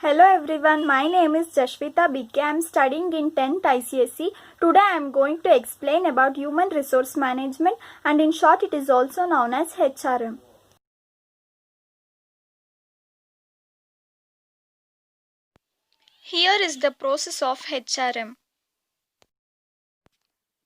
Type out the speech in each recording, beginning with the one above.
Hello everyone, my name is Jashvita BK. I am studying in 10th ICSE. Today I am going to explain about Human Resource Management, and in short it is also known as HRM. Here is the process of HRM.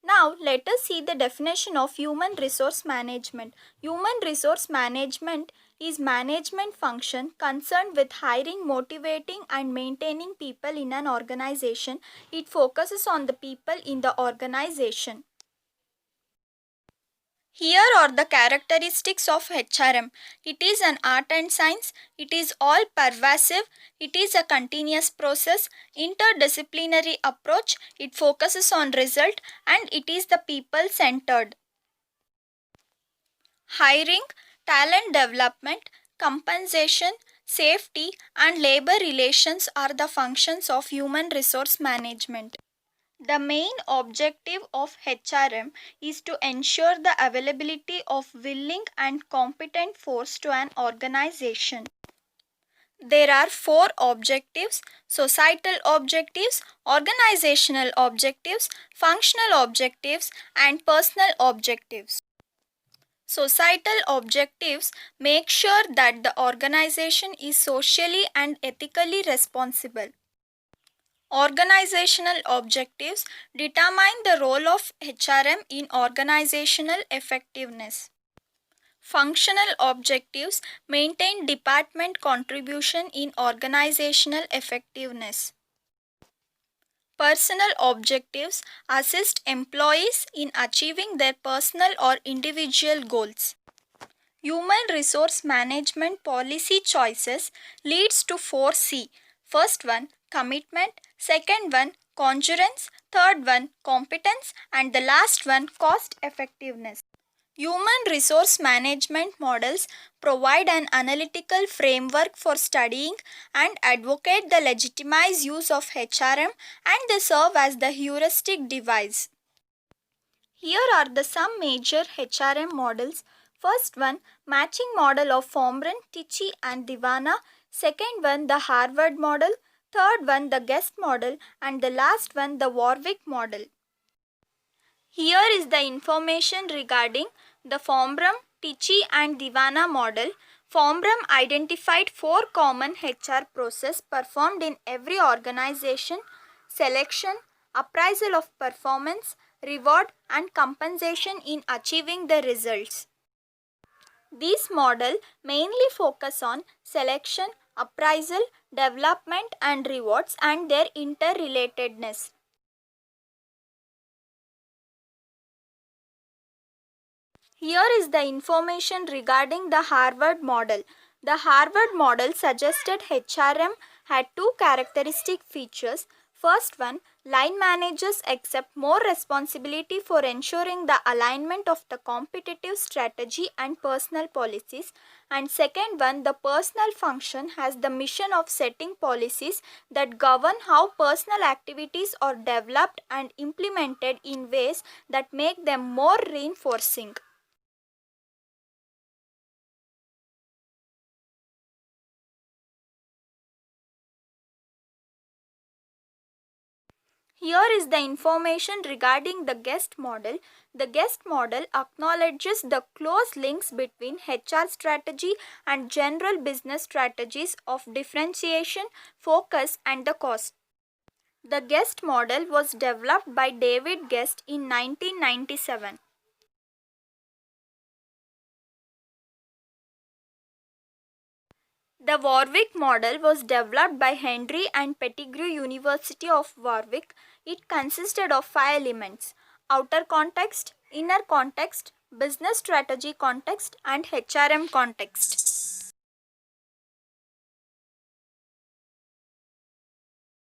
Now let us see the definition of Human Resource Management. Human Resource Management is management function concerned with hiring, motivating and maintaining people in an organization. It focuses on the people in the organization. Here are the characteristics of HRM. It is an art and science. It is all pervasive. It is a continuous process, interdisciplinary approach. It focuses on result and it is the people centered. Hiring, talent development, compensation, safety and labor relations are the functions of human resource management. The main objective of HRM is to ensure the availability of willing and competent force to an organization. There are four objectives: societal objectives, organizational objectives, functional objectives, and personal objectives. Societal objectives make sure that the organization is socially and ethically responsible. Organizational objectives determine the role of HRM in organizational effectiveness. Functional objectives maintain department contribution in organizational effectiveness. Personal objectives assist employees in achieving their personal or individual goals. Human resource management policy choices leads to 4C. First one, commitment. Second one, congruence. Third one, competence. And the last one, cost effectiveness. Human resource management models provide an analytical framework for studying and advocate the legitimized use of HRM, and they serve as the heuristic device. Here are the some major HRM models. First one, matching model of Fombrun, Tichy and Divana. Second one, the Harvard model. Third one, the Guest model. And the last one, the Warwick model. Here is the information regarding the Fombrun, Tichy and Divana model. Fombrun identified four common HR processes performed in every organization: selection, appraisal of performance, reward and compensation in achieving the results. These models mainly focus on selection, appraisal, development and rewards and their interrelatedness. Here is the information regarding the Harvard model. The Harvard model suggested HRM had two characteristic features. First one, line managers accept more responsibility for ensuring the alignment of the competitive strategy and personal policies. And second one, the personal function has the mission of setting policies that govern how personal activities are developed and implemented in ways that make them more reinforcing. Here is the information regarding the Guest model. The Guest model acknowledges the close links between HR strategy and general business strategies of differentiation, focus and the cost. The Guest model was developed by David Guest in 1997. The Warwick model was developed by Henry and Pettigrew University of Warwick. It consisted of 5 elements: outer context, inner context, business strategy context and HRM context.